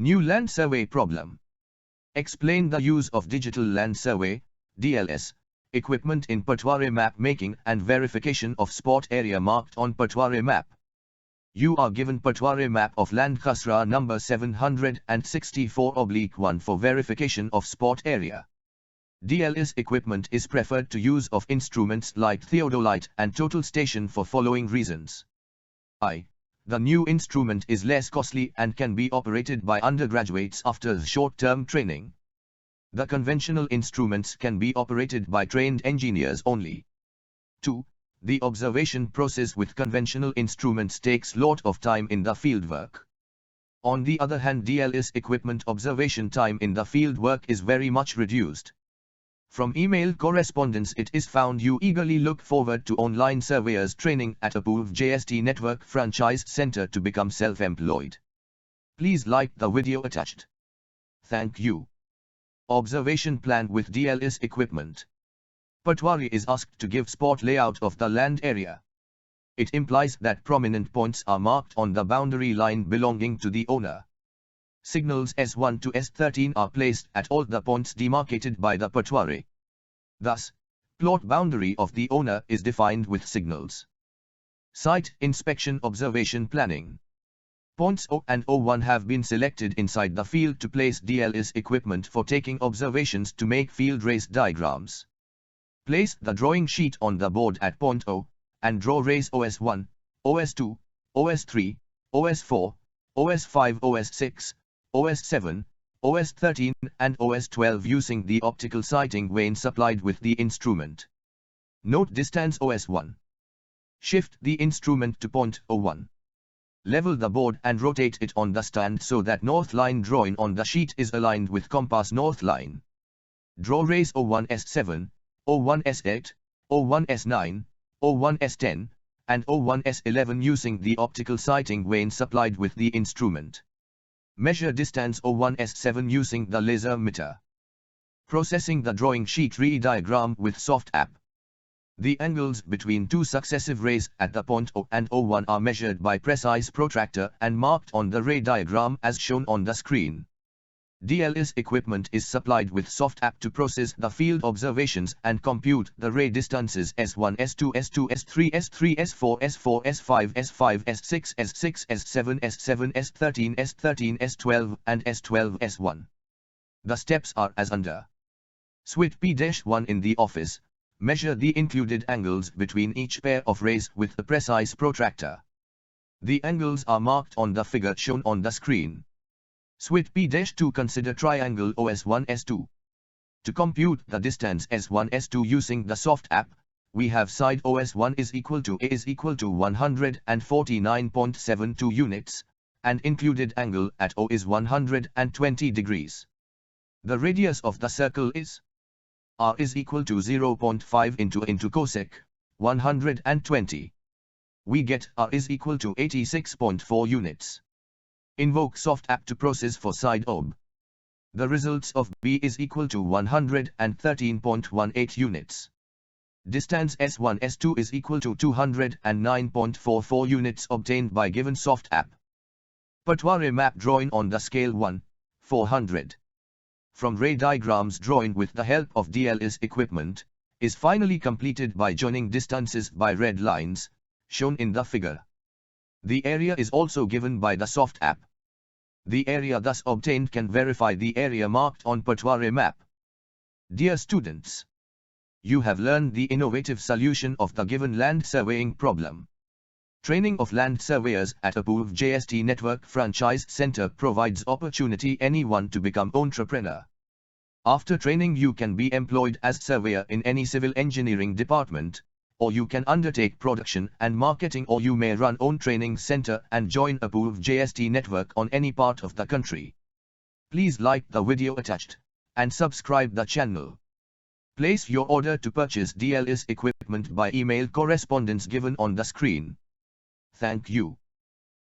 New land survey problem. Explain the use of digital land survey, DLS, equipment in Patwari map making and verification of spot area marked on Patwari map. You are given Patwari map of land Khasra number 764/1 for verification of spot area. DLS equipment is preferred to use of instruments like theodolite and total station for following reasons. The new instrument is less costly and can be operated by undergraduates after short-term training. The conventional instruments can be operated by trained engineers only. 2. The observation process with conventional instruments takes lot of time in the fieldwork. On the other hand, DLS equipment observation time in the fieldwork is very much reduced. From email correspondence it is found you eagerly look forward to online surveyors training at approved JST Network Franchise Center to become self-employed. Please like the video attached. Thank you. Observation plan with DLS equipment. Patwari is asked to give spot layout of the land area. It implies that prominent points are marked on the boundary line belonging to the owner. Signals S1 to S13 are placed at all the points demarcated by the Patwari. Thus, plot boundary of the owner is defined with signals. Site inspection observation planning. Points O and O1 have been selected inside the field to place DLS equipment for taking observations to make field race diagrams. Place the drawing sheet on the board at point O, and draw race OS1, OS2, OS3, OS4, OS5, OS6, OS7, OS13 and OS12 using the optical sighting vane supplied with the instrument. Note distance OS1. Shift the instrument to point O1. Level the board and rotate it on the stand so that north line drawn on the sheet is aligned with compass north line. Draw race O1S7, O1S8, O1S9, O1S10, and O1S11 using the optical sighting vane supplied with the instrument. Measure distance O1S7 using the laser meter. Processing the drawing sheet diagram with soft app. The angles between two successive rays at the point O and O1 are measured by precise protractor and marked on the ray diagram as shown on the screen. DLS equipment is supplied with soft app to process the field observations and compute the ray distances S1, S2, S2, S3, S3, S4, S4, S5, S5, S6, S6, S7, S7, S13, S13, S12, and S12, S1. The steps are as under. Switch P-1 in the office. Measure the included angles between each pair of rays with the precise protractor. The angles are marked on the figure shown on the screen. Switch P-2 consider triangle OS1S2. To compute the distance S1S2 using the soft app, we have side OS1 is equal to 149.72 units, and included angle at O is 120 degrees. The radius of the circle is R is equal to 0.5 into cosec, 120. We get R is equal to 86.4 units. Invoke soft app to process for side OB. The results of B is equal to 113.18 units. Distance S1 S2 is equal to 209.44 units obtained by given soft app. Patwari map drawing on the scale 1/400. From ray diagrams drawn with the help of DLS equipment, is finally completed by joining distances by red lines, shown in the figure. The area is also given by the soft app. The area thus obtained can verify the area marked on Patwari map. Dear students, you have learned the innovative solution of the given land surveying problem. Training of land surveyors at approved JST Network Franchise Center provides opportunity anyone to become entrepreneur. After training you can be employed as surveyor in any civil engineering department, or you can undertake production and marketing, or you may run own training center and join approved JST network on any part of the country. Please like the video attached, and subscribe the channel. Place your order to purchase DLS equipment by email correspondence given on the screen. Thank you.